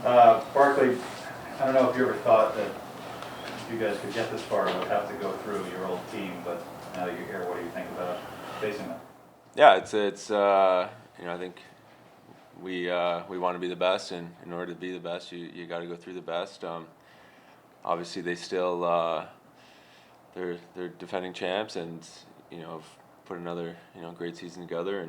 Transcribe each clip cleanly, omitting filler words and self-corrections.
Barkley, I don't know if you ever thought that you guys could get this far, would have to go through your old team, but now that you're here, what do you think about facing that? Yeah, it's I think we want to be the best, and in order to be the best, you got to go through the best. Obviously, they still they're defending champs, and have put another great season together,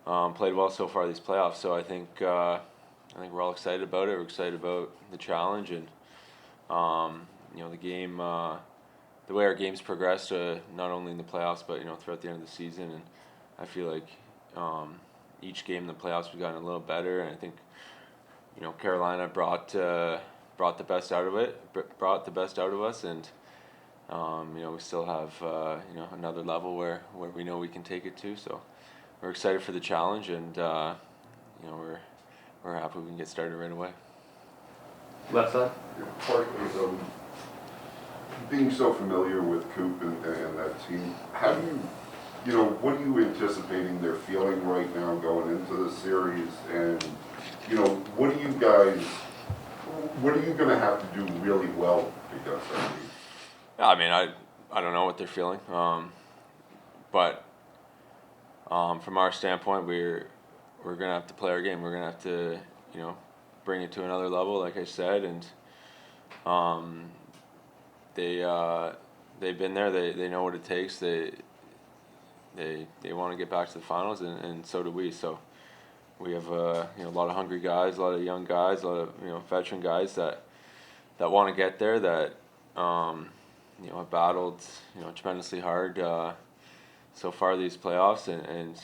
and played well so far these playoffs. So I think we're all excited about it. We're excited about the challenge, and the game, the way our games progressed, not only in the playoffs but throughout the end of the season. And I feel like each game in the playoffs we've gotten a little better. And I think Carolina brought the best out of brought the best out of us, and we still have another level where we know we can take it to. So we're excited for the challenge, and we're happy we can get started right away. Left side. Partly, being so familiar with Coop and that team, how do what are you anticipating they're feeling right now going into the series? And, what are you going to have to do really well against that team? Yeah, I mean, I don't know what they're feeling, but from our standpoint, we're gonna have to play our game. We're gonna have to bring it to another level, like I said, and they've been there. They know what it takes. They want to get back to the finals, and so do we. So we have a lot of hungry guys, a lot of young guys, a lot of veteran guys that want to get there. That have battled tremendously hard so far these playoffs, and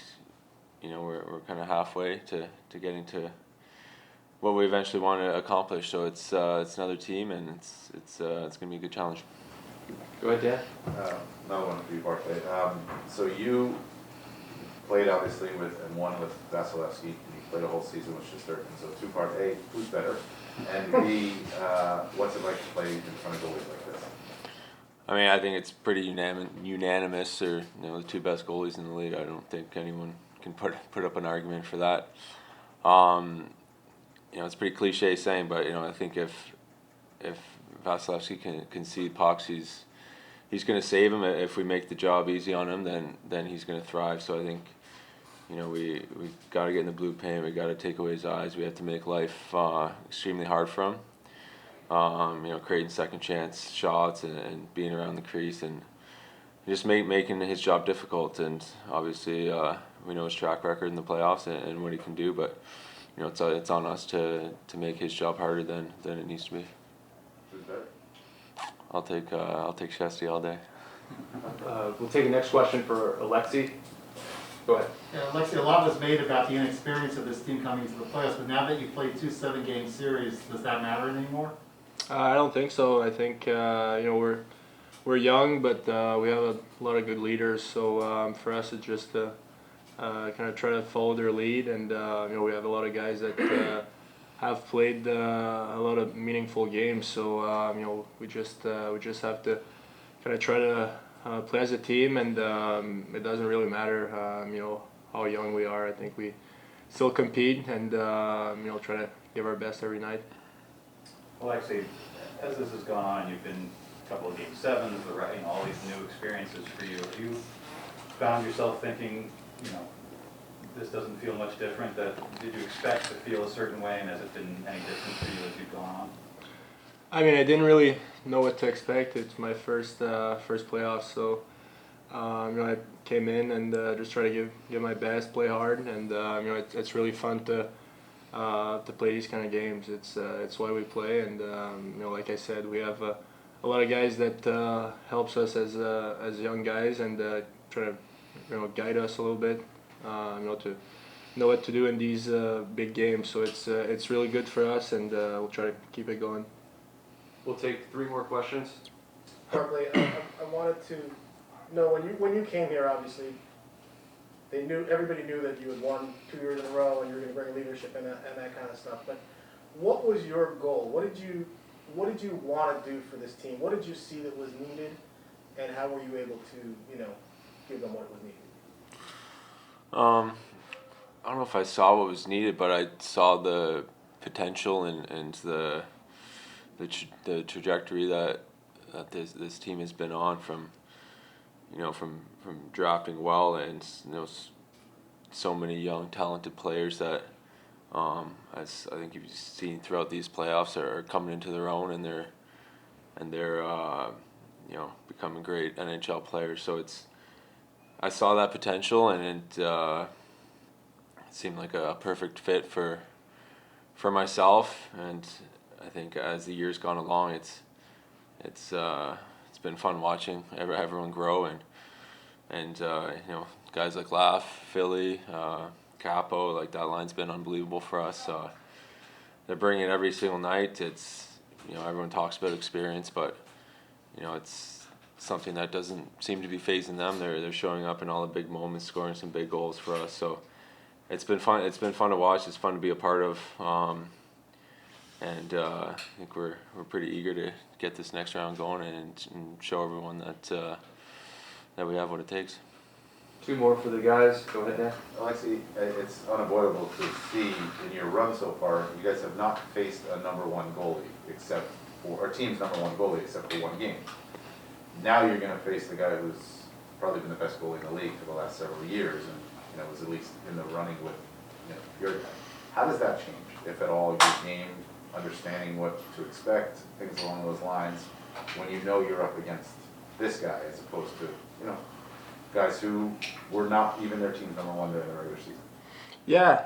we're kind of halfway to getting to what we eventually want to accomplish. So it's another team, and it's gonna be a good challenge. Go ahead, Dan. Another one for you, Barclay. So you played obviously with and won with Vasilevsky, and you played a whole season with Shesterkin. So two-part: A, who's better, and B, what's it like to play in front of goalies like this? I mean, I think it's pretty unanimous. Or the two best goalies in the league. I don't think anyone can put up an argument for that. It's pretty cliche saying, but I think if Vasilevsky can concede pucks, he's going to save him. If we make the job easy on him, then he's going to thrive. So I think we got to get in the blue paint. We got to take away his eyes. We have to make life extremely hard for him. Creating second chance shots and being around the crease and just making his job difficult. And obviously we know his track record in the playoffs and what he can do, but it's on us to make his job harder than it needs to be. Who's better? I'll take Shesty all day. We'll take the next question for Alexi. Go ahead. Yeah, Alexi, a lot was made about the inexperience of this team coming into the playoffs, but now that you've played 2 7-game series, does that matter anymore? I don't think so. I think we're young, but we have a lot of good leaders. So for us, it's just to kind of try to follow their lead, and we have a lot of guys that have played a lot of meaningful games. So we just have to kind of try to play as a team, and it doesn't really matter how young we are. I think we still compete and try to give our best every night. Well, actually, as this has gone on, you've been a couple of Game 7s, but all these new experiences for you. Have you found yourself thinking, this doesn't feel much different? Did you expect to feel a certain way, and has it been any different for you as you've gone on? I mean, I didn't really know what to expect. It's my first playoffs, so I came in and just try to give my best, play hard, and it's really fun to play these kind of games. It's why we play, and like I said, we have a lot of guys that helps us as young guys and try to guide us a little bit, to know what to do in these big games. So it's really good for us, and we'll try to keep it going. We'll take 3 more questions. Barclay, I wanted to know when you came here, obviously, everybody knew that you had won 2 years in a row and you were going to bring leadership and that kind of stuff. But what was your goal? What did you want to do for this team? What did you see that was needed, and how were you able to give them what was needed? I don't know if I saw what was needed, but I saw the potential and the trajectory that this team has been on from drafting well and so many young talented players that as I think you've seen throughout these playoffs are coming into their own and they're becoming great NHL players. So I saw that potential and it seemed like a perfect fit for myself, and I think as the years gone along, it's been fun watching everyone grow and guys like Laugh, Philly, Capo, like that line's been unbelievable for us. They're bringing it every single night. It's everyone talks about experience, but it's something that doesn't seem to be phasing them. They're showing up in all the big moments, scoring some big goals for us. So it's been fun. It's been fun to watch. It's fun to be a part of. And I think we're pretty eager to get this next round going and show everyone that we have what it takes. 2 more for the guys. Go ahead, Dan. Alexi, it's unavoidable to see in your run so far, you guys have not faced a number 1 goalie or team's number 1 goalie except for 1 game. Now you're going to face the guy who's probably been the best goalie in the league for the last several years, and was at least in the running with your guy. How does that change, if at all, your game, understanding what to expect, things along those lines, when you're up against this guy as opposed to guys who were not even their team's number 1 during the regular season? Yeah,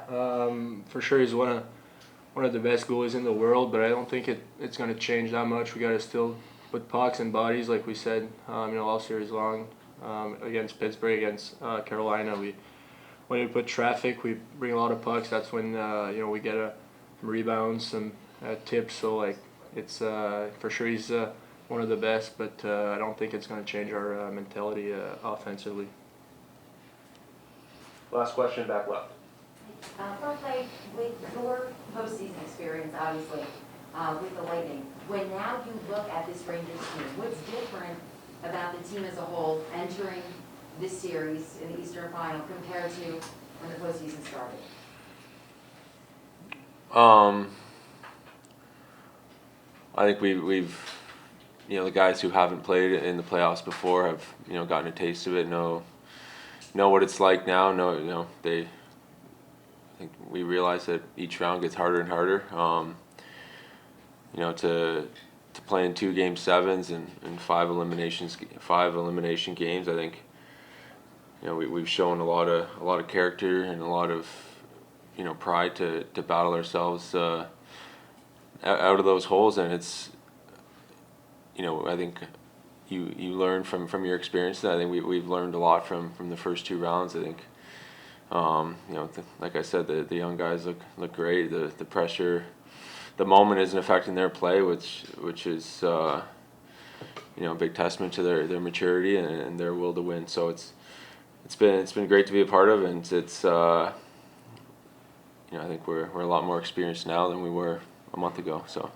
for sure he's one of the best goalies in the world, but I don't think it's going to change that much. We got to still put pucks in bodies, like we said, all series long, against Pittsburgh, against Carolina. When we put traffic, we bring a lot of pucks. That's when we get some rebounds, some tips. So it's for sure he's one of the best, but I don't think it's going to change our mentality offensively. Last question, back left. First, with your postseason experience, obviously, with the Lightning, when now you look at this Rangers team, what's different about the team as a whole entering this series in the Eastern Final compared to when the postseason started? I think we've the guys who haven't played in the playoffs before have gotten a taste of it, know what it's like now. I think we realize that each round gets harder and harder. To play in 2 Game 7s and 5 elimination games, I think we've shown a lot of character and a lot of pride to battle ourselves out of those holes, and it's I think you learn from your experience. I think we've learned a lot from the first 2 rounds. I think like I said, the young guys look great. The pressure, the moment isn't affecting their play, which is a big testament to their maturity and their will to win. So it's been great to be a part of, and it's I think we're a lot more experienced now than we were a month ago. So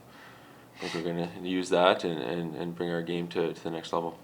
I think we're going to use that and bring our game to the next level.